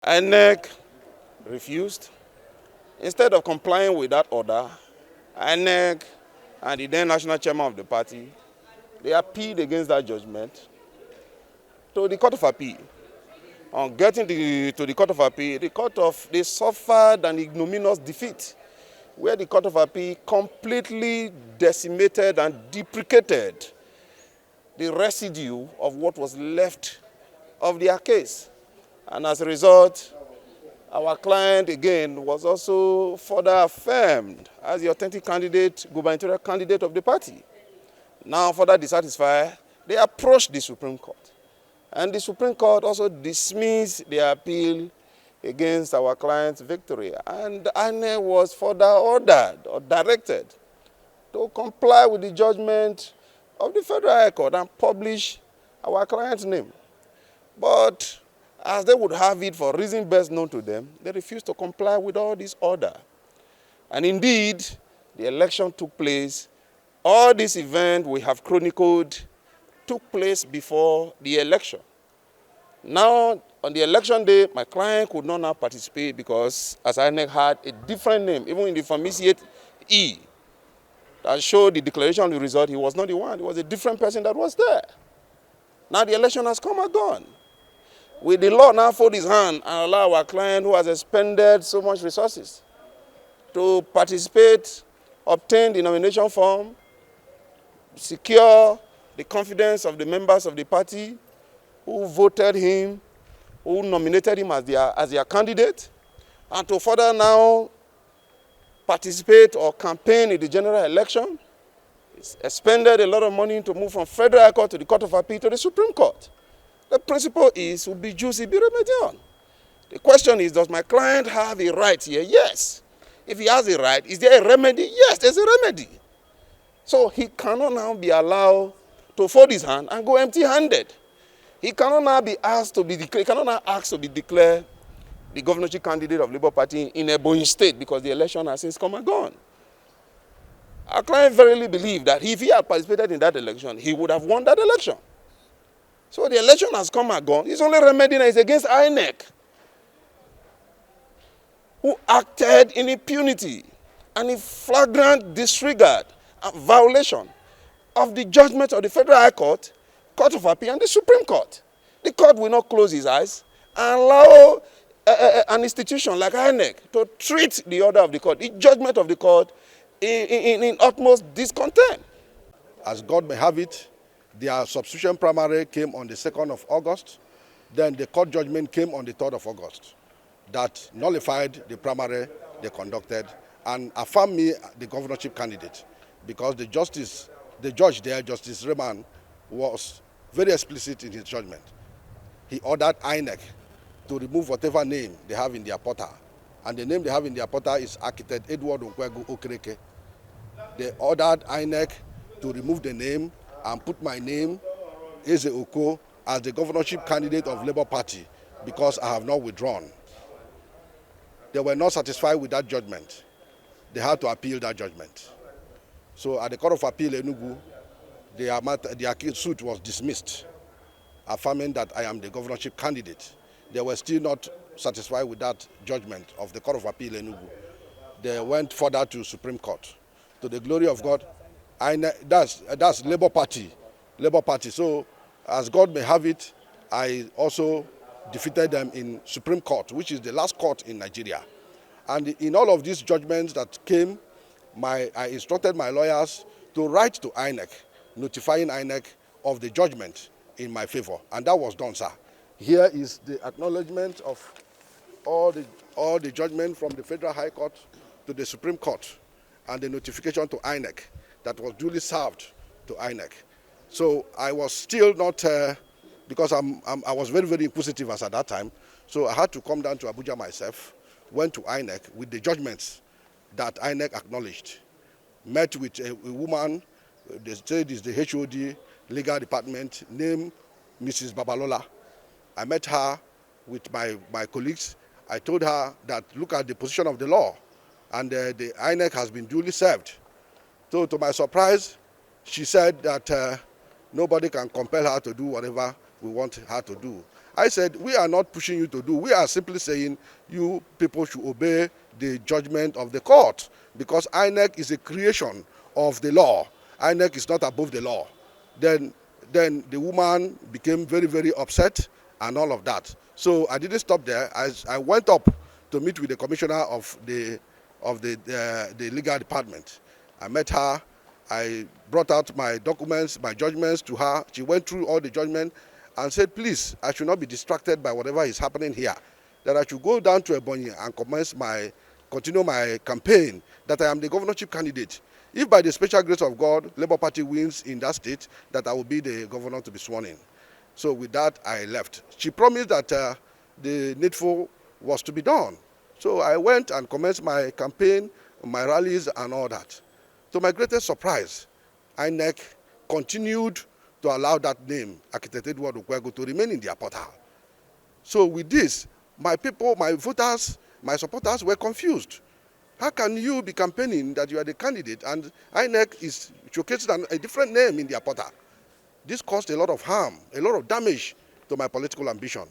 INEC refused. Instead of complying with that order, INEC and the then national chairman of the party, they appealed against that judgment to the Court of Appeal. On getting to the Court of Appeal, they suffered an ignominious defeat, where the Court of Appeal completely decimated and deprecated the residue of what was left of their case. And as a result, our client again was also further affirmed as the authentic candidate, gubernatorial candidate of the party. Now, further dissatisfied, they approached the Supreme Court. And the Supreme Court also dismissed their appeal against our client's victory. And INEC was further ordered or directed to comply with the judgment of the Federal High Court and publish our client's name. But as they would have it for reasons best known to them, they refused to comply with all this order. And indeed, the election took place. All this event we have chronicled took place before the election. Now, on the election day, my client could not now participate because, as INEC had a different name, even in the Formiciate E, that showed the declaration of the result, he was not the one. It was a different person that was there. Now the election has come and gone. Will the law now fold his hand and allow our client, who has expended so much resources, to participate, obtain the nomination form, secure the confidence of the members of the party who voted him, who nominated him as their candidate, and to further now participate or campaign in the general election? It's expended a lot of money to move from Federal High Court to the Court of Appeal to the Supreme Court. The principle is, will be juicy, be remedial. The question is, does my client have a right here? Yes. If he has a right, is there a remedy? Yes, there's a remedy. So he cannot now be allowed to fold his hand and go empty-handed. He cannot now be asked to be declared, he cannot now ask to be declared the governorship candidate of Labour Party in Ebonyi State because the election has since come and gone. Our client verily believed that if he had participated in that election, he would have won that election. So the election has come and gone. His only remedy is against INEC, who acted in impunity and in flagrant disregard and violation of the judgment of the Federal High Court, Court of Appeal, and the Supreme Court. The court will not close his eyes and allow an institution like INEC to treat the order of the court, the judgment of the court, in utmost discontent. As God may have it, their substitution primary came on the 2nd of August. Then the court judgment came on the 3rd of August that nullified the primary they conducted and affirmed me the governorship candidate because the judge there, Justice Rehman, was very explicit in his judgment. He ordered INEC to remove whatever name they have in their portal. And the name they have in their portal is Architect Edward Okwegu Okereke. They ordered INEC to remove the name and put my name, Eze Oko, as the governorship candidate of Labour Party because I have not withdrawn. They were not satisfied with that judgment. They had to appeal that judgment. So at the Court of Appeal Enugu, their suit was dismissed, affirming that I am the governorship candidate. They were still not satisfied with that judgment of the Court of Appeal Enugu. They went further to Supreme Court. To the glory of God, that's Labour Party. So as God may have it, I also defeated them in Supreme Court, which is the last court in Nigeria. And in all of these judgments that came, I instructed my lawyers to write to INEC, notifying INEC of the judgment in my favor. And that was done, sir. Here is the acknowledgement of all the judgment from the Federal High Court to the Supreme Court and the notification to INEC that was duly served to INEC. So I was still not, because I was very, very inquisitive as at that time, so I had to come down to Abuja myself, went to INEC with the judgments that INEC acknowledged, met with a woman, they said is the HOD legal department, named Mrs. Babalola. I met her with my colleagues. I told her that look at the position of the law, and the INEC has been duly served. So to my surprise, she said that nobody can compel her to do whatever we want her to do. I said, we are not pushing you to do. We are simply saying you people should obey the judgment of the court, because INEC is a creation of the law. INEC is not above the law. Then the woman became very, very upset and all of that. So I didn't stop there. I went up to meet with the commissioner of the legal department. I met her. I brought out my documents, my judgments to her. She went through all the judgment and said, please, I should not be distracted by whatever is happening here. That I should go down to Ebonyi and continue my campaign, that I am the governorship candidate. If by the special grace of God, Labour Party wins in that state, that I will be the governor to be sworn in. So with that, I left. She promised that the needful was to be done. So I went and commenced my campaign, my rallies and all that. To my greatest surprise, INEC continued to allow that name, Architect Edward Okwego, to remain in their portal. So with this, my people, my voters, my supporters were confused. How can you be campaigning that you are the candidate and INEC is showcasing a different name in their portal? This caused a lot of harm, a lot of damage to my political ambition.